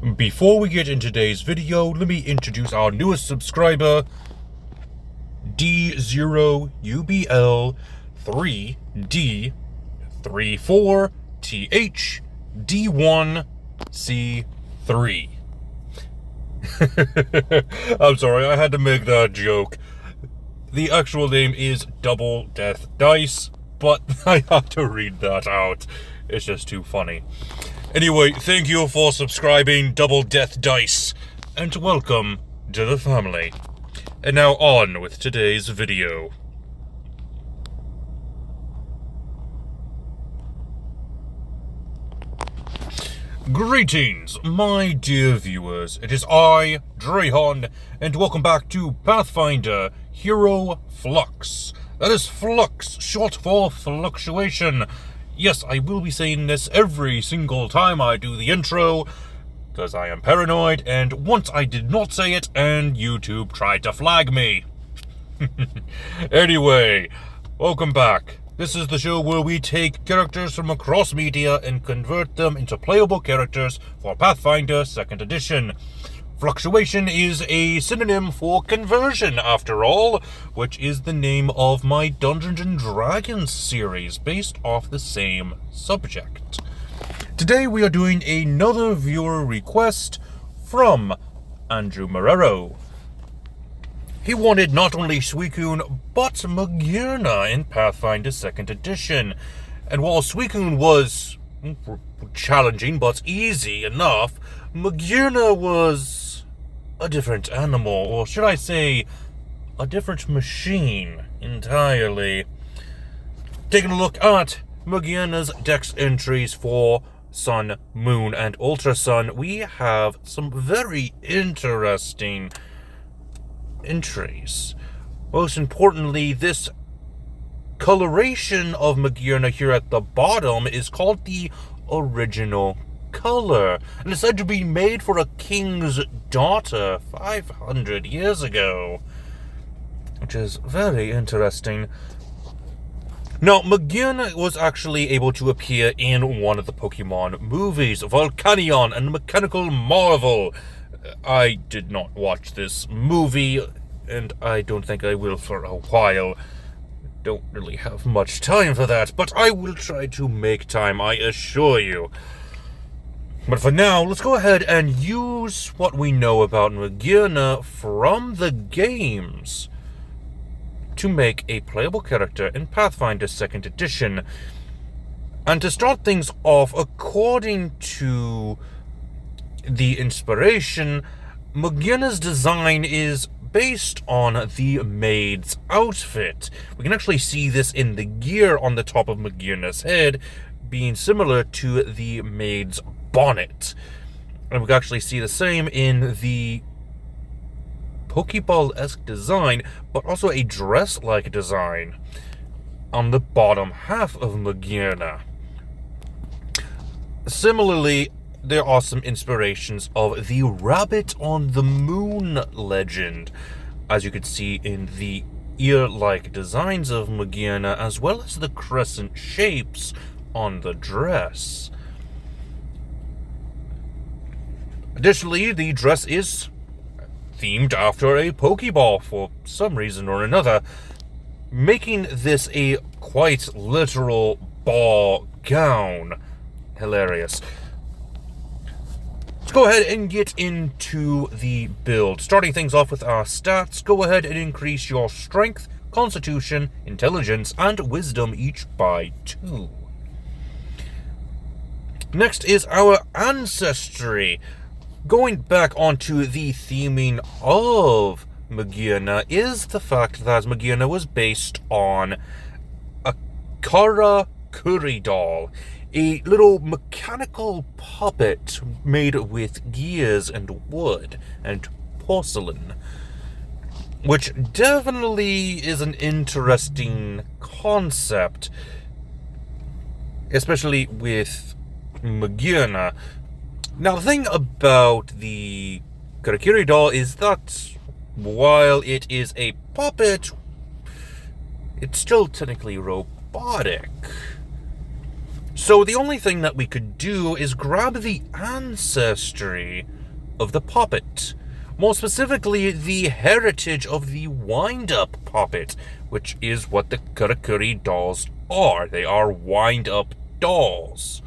Before we get into today's video, let me introduce our newest subscriber, D0UBL3D34THD1C3. I'm sorry, I had to make that joke. The actual name is Double Death Dice, but I had to read that out. It's just too funny. Anyway, thank you for subscribing, Double Death Dice, and welcome to the family. And now on with today's video. Greetings, my dear viewers. It is I, Drahon, and welcome back to Pathfinder Hero Flux. That is Flux, short for fluctuation. Yes, I will be saying this every single time I do the intro, because I am paranoid, and once I did not say it, and YouTube tried to flag me. Anyway, welcome back. This is the show where we take characters from across media and convert them into playable characters for Pathfinder 2nd Edition. Fluctuation is a synonym for conversion, after all, which is the name of my Dungeons & Dragons series, based off the same subject. Today we are doing another viewer request from Andrew Marrero. He wanted not only Suicune, but Magearna in Pathfinder 2nd Edition. And while Suicune was challenging but easy enough, Magearna was a different animal, or should I say, a different machine entirely. Taking a look at Magearna's Dex entries for Sun, Moon, and Ultra Sun, we have some very interesting entries. Most importantly, this coloration of Magearna here at the bottom is called the original color, and it's said to be made for a king's daughter 500 years ago, which is very interesting. Now, Magearna was actually able to appear in one of the Pokemon movies, Volcanion and Mechanical Marvel. I did not watch this movie, and I don't think I will for a while. Don't really have much time for that, but I will try to make time, I assure you. But for now, let's go ahead and use what we know about Magearna from the games to make a playable character in Pathfinder 2nd Edition. And to start things off, according to the inspiration, Magearna's design is based on the maid's outfit. We can actually see this in the gear on the top of Magearna's head, being similar to the maid's bonnet. And we can actually see the same in the Pokeball-esque design, but also a dress-like design on the bottom half of Magearna. Similarly, there are some inspirations of the Rabbit on the Moon legend, as you can see in the ear-like designs of Magearna, as well as the crescent shapes on the dress. Additionally, the dress is themed after a Pokeball for some reason or another, making this a quite literal ball gown. Hilarious. Let's go ahead and get into the build. Starting things off with our stats, go ahead and increase your strength, constitution, intelligence, and wisdom each by 2. Next is our ancestry. Going back onto the theming of Magearna is the fact that Magearna was based on a Karakuri doll, a little mechanical puppet made with gears and wood and porcelain, which definitely is an interesting concept, especially with Magearna. Now, the thing about the Karakuri doll is that while it is a puppet, it's still technically robotic. So the only thing that we could do is grab the ancestry of the puppet. More specifically, the heritage of the wind-up puppet, which is what the Karakuri dolls are. They are wind-up dolls.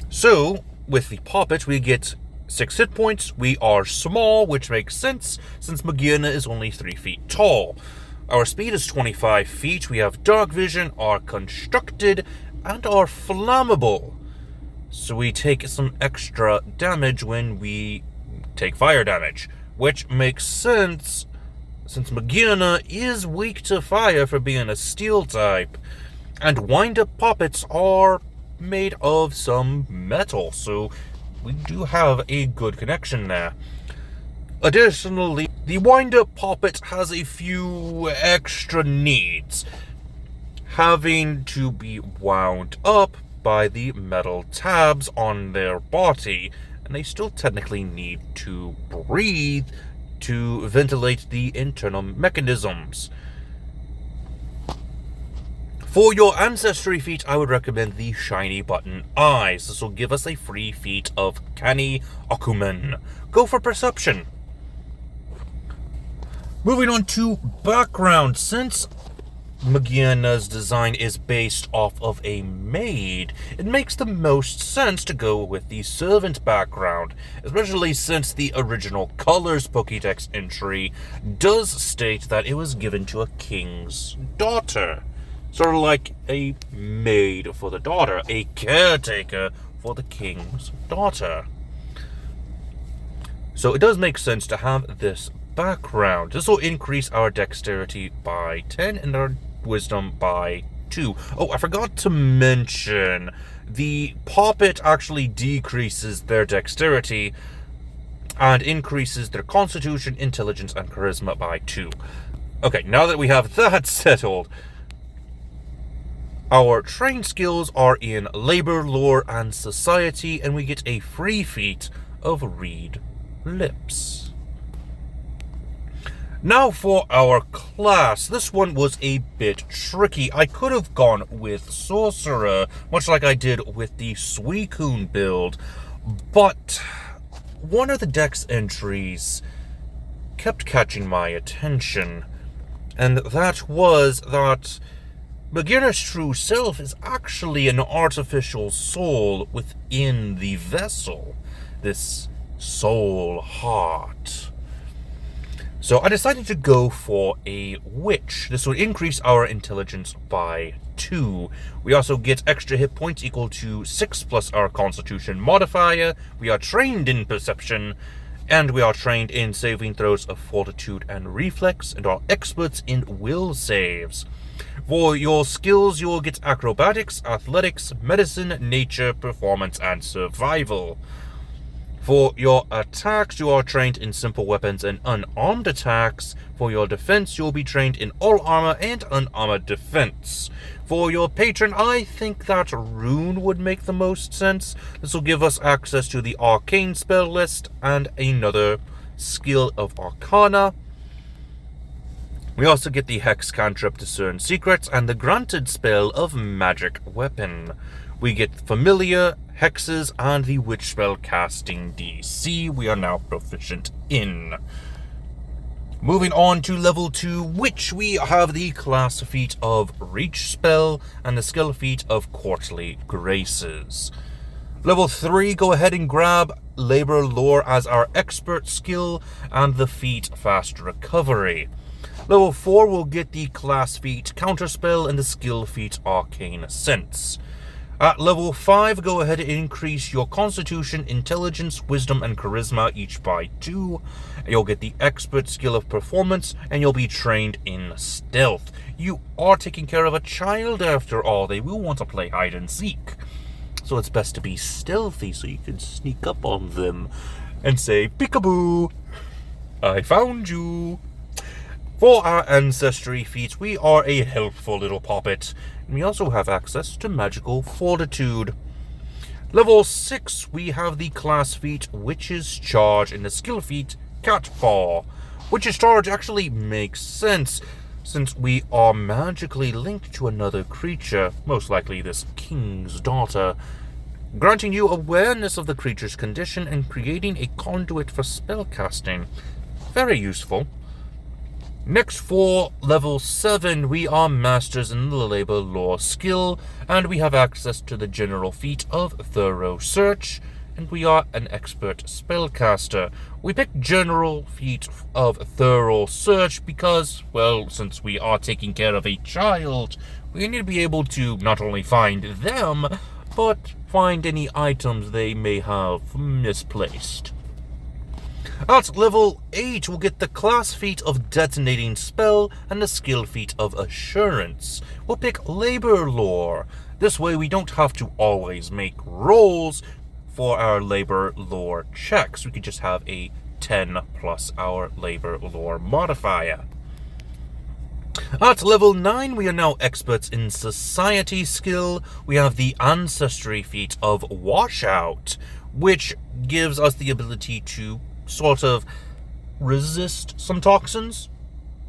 So, with the puppet, we get 6 hit points. We are small, which makes sense, since Magearna is only 3 feet tall. Our speed is 25 feet, we have dark vision, are constructed, and are flammable. So we take some extra damage when we take fire damage, which makes sense since Magearna is weak to fire for being a steel type, and wind-up puppets are made of some metal, so we do have a good connection there. Additionally, the wind-up puppet has a few extra needs, having to be wound up by the metal tabs on their body, and they still technically need to breathe to ventilate the internal mechanisms. For your ancestry feat, I would recommend the shiny button eyes. This will give us a free feat of Canny Akumen. Go for perception. Moving on to background. Since Magearna's design is based off of a maid, it makes the most sense to go with the servant background, especially since the original Colors Pokédex entry does state that it was given to a king's daughter. Sort of like a maid for the daughter, a caretaker for the king's daughter. So it does make sense to have this background. This will increase our dexterity by 10 and our wisdom by 2. Oh, I forgot to mention, the puppet actually decreases their dexterity and increases their constitution, intelligence, and charisma by 2. Okay, now that we have that settled, our trained skills are in labor, lore, and society, and we get a free feat of read lips. Now for our class. This one was a bit tricky. I could have gone with Sorcerer, much like I did with the Suicune build, but one of the dex entries kept catching my attention, and that was that Magearna's true self is actually an artificial soul within the vessel, this soul heart. So I decided to go for a witch. This would increase our intelligence by 2. We also get extra hit points equal to 6 plus our constitution modifier. We are trained in perception, and we are trained in saving throws of fortitude and reflex, and are experts in will saves. For your skills, you will get acrobatics, athletics, medicine, nature, performance, and survival. For your attacks, you are trained in simple weapons and unarmed attacks. For your defense, you will be trained in all armor and unarmored defense. For your patron, I think that rune would make the most sense. This will give us access to the arcane spell list and another skill of arcana. We also get the hex cantrip Discern Secrets and the granted spell of magic weapon. We get familiar, hexes, and the witch spell casting DC we are now proficient in. Moving on to level 2, which we have the class feat of Reach spell and the skill feat of Courtly Graces. Level 3, go ahead and grab Labor Lore as our expert skill and the feat Fast Recovery. Level 4 will get the class feat Counterspell and the skill feat Arcane Sense. At level 5, go ahead and increase your Constitution, Intelligence, Wisdom, and Charisma each by 2. You'll get the Expert skill of Performance, and you'll be trained in Stealth. You are taking care of a child after all. They will want to play hide and seek. So it's best to be stealthy so you can sneak up on them and say, "Peekaboo, I found you." For our ancestry feats, we are a helpful little puppet, and we also have access to magical fortitude. Level 6, we have the class feat Witch's Charge and the skill feat Catpaw. Witch's Charge actually makes sense. since we are magically linked to another creature, most likely this king's daughter, granting you awareness of the creature's condition and creating a conduit for spellcasting. Very useful. Next, for level 7, we are masters in the labor lore skill, and we have access to the general feat of thorough search, and we are an expert spellcaster. We picked general feat of thorough search because, well, since we are taking care of a child, we need to be able to not only find them, but find any items they may have misplaced. At level 8, we'll get the class feat of Detonating Spell and the skill feat of Assurance. We'll pick Labor Lore. This way we don't have to always make rolls for our Labor Lore checks. We could just have a 10 plus our Labor Lore modifier. At level 9, we are now experts in Society skill. We have the Ancestry feat of Washout, which gives us the ability to sort of resist some toxins.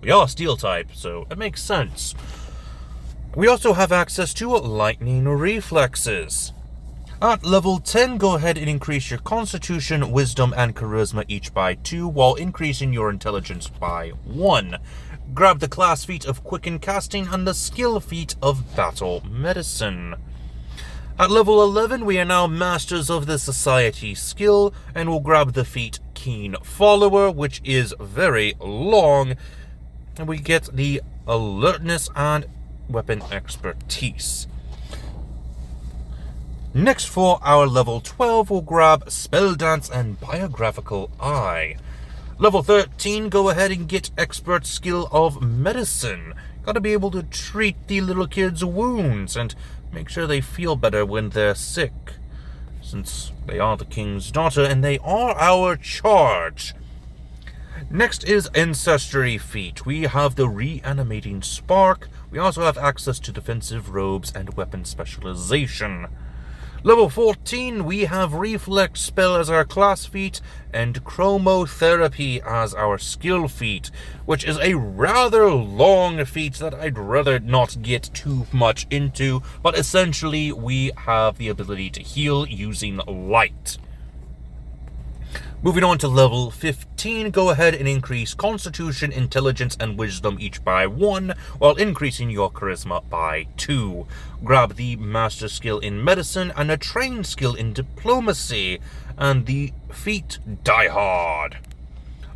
We are steel type, so it makes sense. We also have access to lightning reflexes. At level 10, go ahead and increase your constitution, wisdom, and charisma each by 2, while increasing your intelligence by 1. Grab the class feat of quicken casting and the skill feat of battle medicine. At level 11, we are now masters of the society skill, and we'll grab the feat Keen Follower, which is very long, and we get the alertness and weapon expertise. Next, for our level 12, we'll grab Spell Dance and Biographical Eye. Level 13, go ahead and get expert skill of medicine. Gotta be able to treat the little kids' wounds and make sure they feel better when they're sick, since they are the king's daughter and they are our charge. Next is Ancestry feat. We have the Reanimating Spark. We also have access to defensive robes and weapon specialization. Level 14, we have Reflex Spell as our class feat and Chromotherapy as our skill feat, which is a rather long feat that I'd rather not get too much into, but essentially we have the ability to heal using light. Moving on to level 15, go ahead and increase Constitution, Intelligence, and Wisdom each by 1, while increasing your Charisma by 2. Grab the Master skill in Medicine and a Trained skill in Diplomacy, and the feat Die Hard.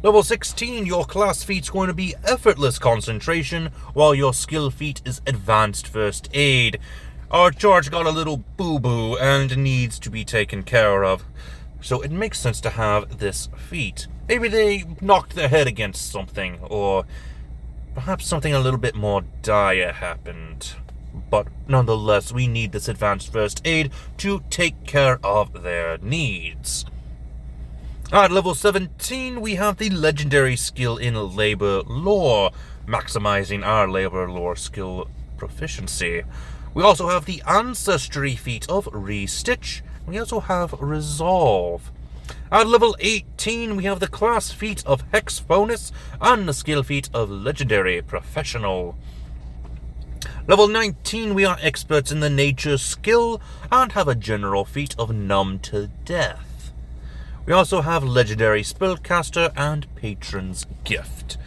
Level 16, your class feat's going to be Effortless Concentration, while your skill feat is Advanced First Aid. Our charge got a little boo-boo and needs to be taken care of, so it makes sense to have this feat. Maybe they knocked their head against something, or perhaps something a little bit more dire happened. But nonetheless, we need this advanced first aid to take care of their needs. At level 17, we have the legendary skill in Labor Lore, maximizing our Labor Lore skill proficiency. We also have the Ancestry feat of Restitch. We also have Resolve. At level 18, we have the class feat of Hex Bonus and the skill feat of Legendary Professional. Level 19, we are experts in the Nature skill and have a general feat of Numb to Death. We also have Legendary Spellcaster and Patron's Gift.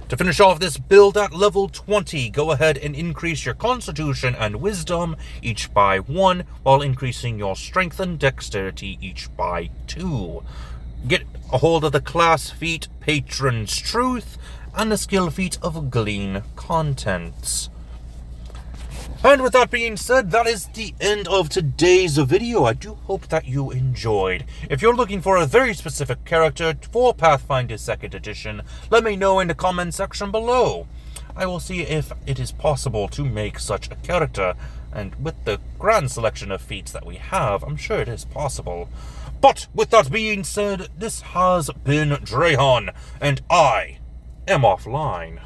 To finish off this build at level 20, go ahead and increase your Constitution and Wisdom each by 1, while increasing your Strength and Dexterity each by 2. Get a hold of the class feat Patron's Truth and the skill feat of Glean Contents. And with that being said, that is the end of today's video. I do hope that you enjoyed. If you're looking for a very specific character for Pathfinder 2nd Edition, let me know in the comment section below. I will see if it is possible to make such a character, and with the grand selection of feats that we have, I'm sure it is possible. But with that being said, this has been Drahon, and I am offline.